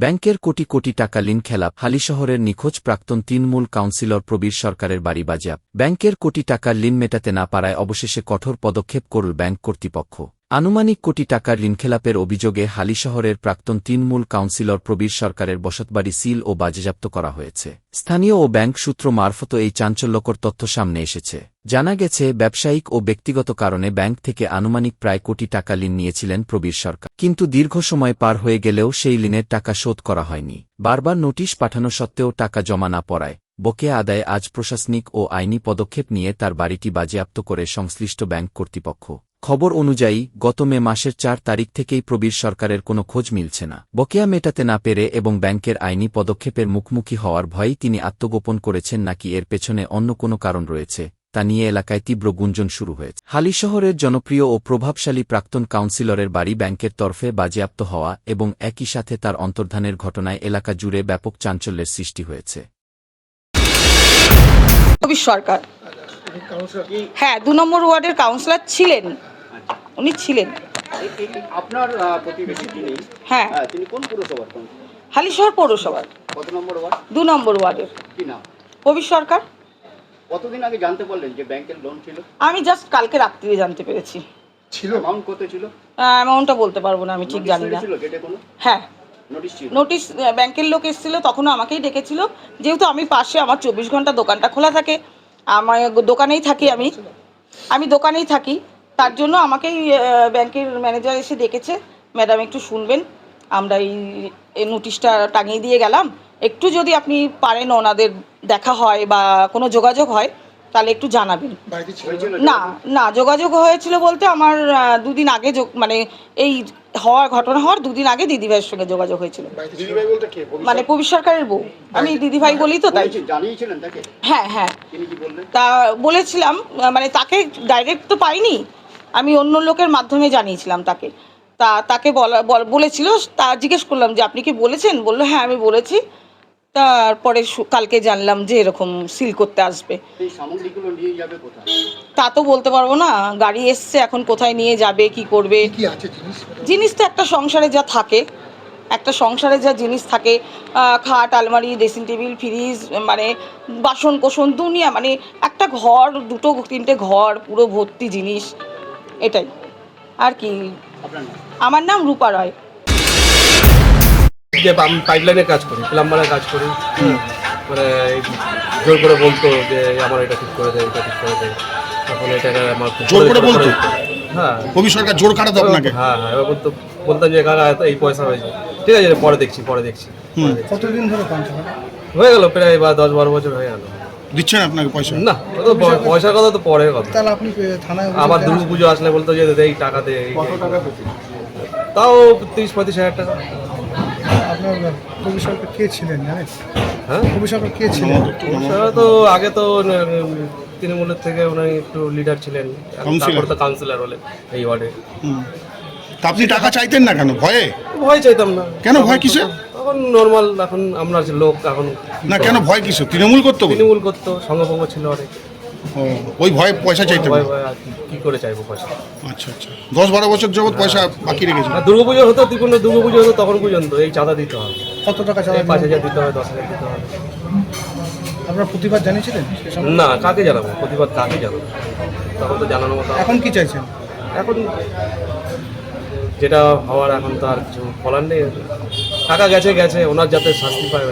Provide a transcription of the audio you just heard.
ব্যাংকের কোটি কোটি টাকা ঋণ খেলাপ, হালিশহরের নিখোঁজ প্রাক্তন তৃণমূল কাউন্সিলর প্রবীর সরকারের বাড়ি বাজেয়াপ্ত। ব্যাংকের কোটি টাকার ঋণ মেটাতে না পারায় অবশেষে কঠোর পদক্ষেপ করল ব্যাংক কর্তৃপক্ষ। আনুমানিক কোটি টাকার ঋণখেলাপের অভিযোগে হালিশহরের প্রাক্তন তৃণমূল কাউন্সিলর প্রবীর সরকারের বসতবাড়ি সিল ও বাজেয়াপ্ত করা হয়েছে। স্থানীয় ও ব্যাংক সূত্র মারফত এই চাঞ্চল্যকর তথ্য সামনে এসেছে। জানা গেছে, ব্যবসায়িক ও ব্যক্তিগত কারণে ব্যাংক থেকে আনুমানিক প্রায় কোটি টাকা ঋণ নিয়েছিলেন প্রবীর সরকার, কিন্তু দীর্ঘ সময় পার হয়ে গেলেও সেই ঋণের টাকা শোধ করা হয়নি। বারবার নোটিশ পাঠানো সত্ত্বেও টাকা জমা না পড়ায় বকেয়া আদায়ে আজ প্রশাসনিক ও আইনি পদক্ষেপ নিয়ে তার বাড়িটি বাজেয়াপ্ত করে সংশ্লিষ্ট ব্যাংক কর্তৃপক্ষ। খবর অনুযায়ী গত মে মাসের ৪ তারিখ থেকেই প্রবীর সরকারের কোনো খোঁজ মিলছে না। বকেয়া মেটাতে না পেরে এবং ব্যাংকের আইনি পদক্ষেপের মুখোমুখি হওয়ার ভয়েই তিনি আত্মগোপন করেছেন, নাকি এর পেছনে অন্য কোনো কারণ রয়েছে তা নিয়ে এলাকায় তীব্র গুঞ্জন শুরু হয়েছে। হালিশহরের জনপ্রিয় ও প্রভাবশালী প্রাক্তন কাউন্সিলরের বাড়ি ব্যাংকের তরফে বাজেয়াপ্ত হওয়া এবং একই সাথে তার অন্তর্ধানের ঘটনায় এলাকা জুড়ে ব্যাপক চাঞ্চল্যের সৃষ্টি হয়েছে। প্রবীর সরকার, হ্যাঁ, ২ নম্বর ওয়ার্ডের কাউন্সিলর ছিলেন, উনি ছিলেন। আপনার প্রতিবেশী তিনি, হ্যাঁ, তিনি কোন পৌরসভার? হালিশহর পৌরসভার। কত নম্বর ওয়ার্ড? ২ নম্বর ওয়ার্ডের। কি নাম? প্রবীর সরকার। কতদিন আগে জানতে পারলেন যে ব্যাংকের লোন ছিল? আমি জাস্ট কালকে রাত্রিরে জানতে পেরেছি। ছিল অ্যামাউন্ট কত ছিল? অ্যামাউন্টটা বলতে পারবো না, আমি ঠিক জানি না। ছিল গেটে কোনো? হ্যাঁ, নোটিশ ছিল। নোটিশ ব্যাংকের লোক এসেছিল, তখনও আমাকেই ডেকেছিল। যেহেতু আমি পাশে, আমার ২৪ ঘন্টা দোকানটা খোলা থাকে, আমার দোকানেই থাকি, আমি দোকানেই থাকি, তার জন্য আমাকেই ব্যাংকের ম্যানেজার এসে ডেকেছে, ম্যাডাম একটু শুনবেন, আমরা এই নোটিশটা টাঙিয়ে দিয়ে গেলাম, একটু যদি আপনি পারেন ওনাদের দেখা হয় বা কোনো যোগাযোগ হয় তাহলে একটু জানাবেন। না না, যোগাযোগ হয়েছিল বলতে আমার ২ দিন আগে, মানে এই ঘটনা হওয়ার 2 দিন আগে দিদিভাইয়ের সঙ্গে যোগাযোগ হয়েছিল। মানে প্রবীর সরকারের বউ, আমি দিদিভাই বলি তো, তাই। হ্যাঁ হ্যাঁ, তা বলেছিলাম, মানে তাকে ডাইরেক্ট তো পাইনি, আমি অন্য লোকের মাধ্যমে জানিয়েছিলাম তাকে। তাকে বলেছিল, তা জিজ্ঞেস করলাম যে আপনি কি বলেছেন, বললো হ্যাঁ আমি বলেছি। তারপরে কালকে জানলাম যে এরকম সিল করতে আসবে। তা তো বলতে পারবো না, গাড়ি এসছে, এখন কোথায় নিয়ে যাবে, কি করবে। জিনিস তো একটা সংসারে যা থাকে, একটা সংসারে যা জিনিস থাকে, খাট, আলমারি, ড্রেসিং টেবিল, ফ্রিজ, মানে বাসন কোসন, দুনিয়া, মানে একটা ঘর, 2-3টে ঘর পুরো ভর্তি জিনিস, এটাই আর কি। আমার নাম রূপা রায়। যে আমি পাইপলাইনের কাজ করি, প্লাম্বারের কাজ করি, মানে জোর করে বলতো যে আমার এটা ঠিক করে দেয়, এটা ঠিক করে দেয়, তখন এটা আমার জোর করে বলতো। হ্যাঁ, প্রবীর সরকার জোর কাটাতো আপনাকে? হ্যাঁ হ্যাঁ, এবার বলতাম যে কাকা এই পয়সা হয়েছে, ঠিক আছে পরে দেখছি। কতদিন ধরে হয়ে গেল প্রায় 10-12 বছর হয়ে গেল। দিচ্ছেন আপনাকে পয়সা? না, পয়সার কথা তো পরের কথা। তাহলে আপনি থানায় আবার দুর্গাপুজো আসলে বলতো যে এই টাকা দে, তাও 30-35 হাজার টাকা। আপনার প্রবীর সরকার কে ছিলেন জানেন? হ্যাঁ, প্রবীর সরকার কে ছিলেন? তো আগে তো তৃণমূলের থেকে উনি একটু লিডার ছিলেন, তারপরে তো কাউন্সিলর হলেন এই ওয়ার্ডে। তা আপনি টাকা চাইতেন না কেন? ভয় চাইতাম না। কেন ভয় কিসে? তখন নর্মাল, এখন আমরা লোক, এখন না কেন ভয় কিসে? তৃণমূল করতো? তৃণমূল করতো, সংঘভঙ্গ ছিল অনেক, ওই ভয়ে পয়সা চাইতেন? কি করে চাইবো পয়সা? আচ্ছা আচ্ছা, 10-12 বছর যাবত পয়সা বাকি রেখেছেন? দুর্গাপুজো হতো, দুর্গাপুজো হতো তখন পর্যন্ত এই চাঁদা দিতে হবে। কত টাকা চাঁদা? 5,000 দিতে হবে, 10,000 দিতে হবে। আপনারা প্রতিবাদ জানিয়েছিলেন? না, কাকে জানাবো প্রতিবাদ, কাকে জানাবো? তখন তো জানানোর মতো। এখন কি চাইছেন? এখন যেটা হওয়ার, এখন তো আর কিছু বলার নেই। টাকা গেছে, ওনার যাতে শাস্তি পায়।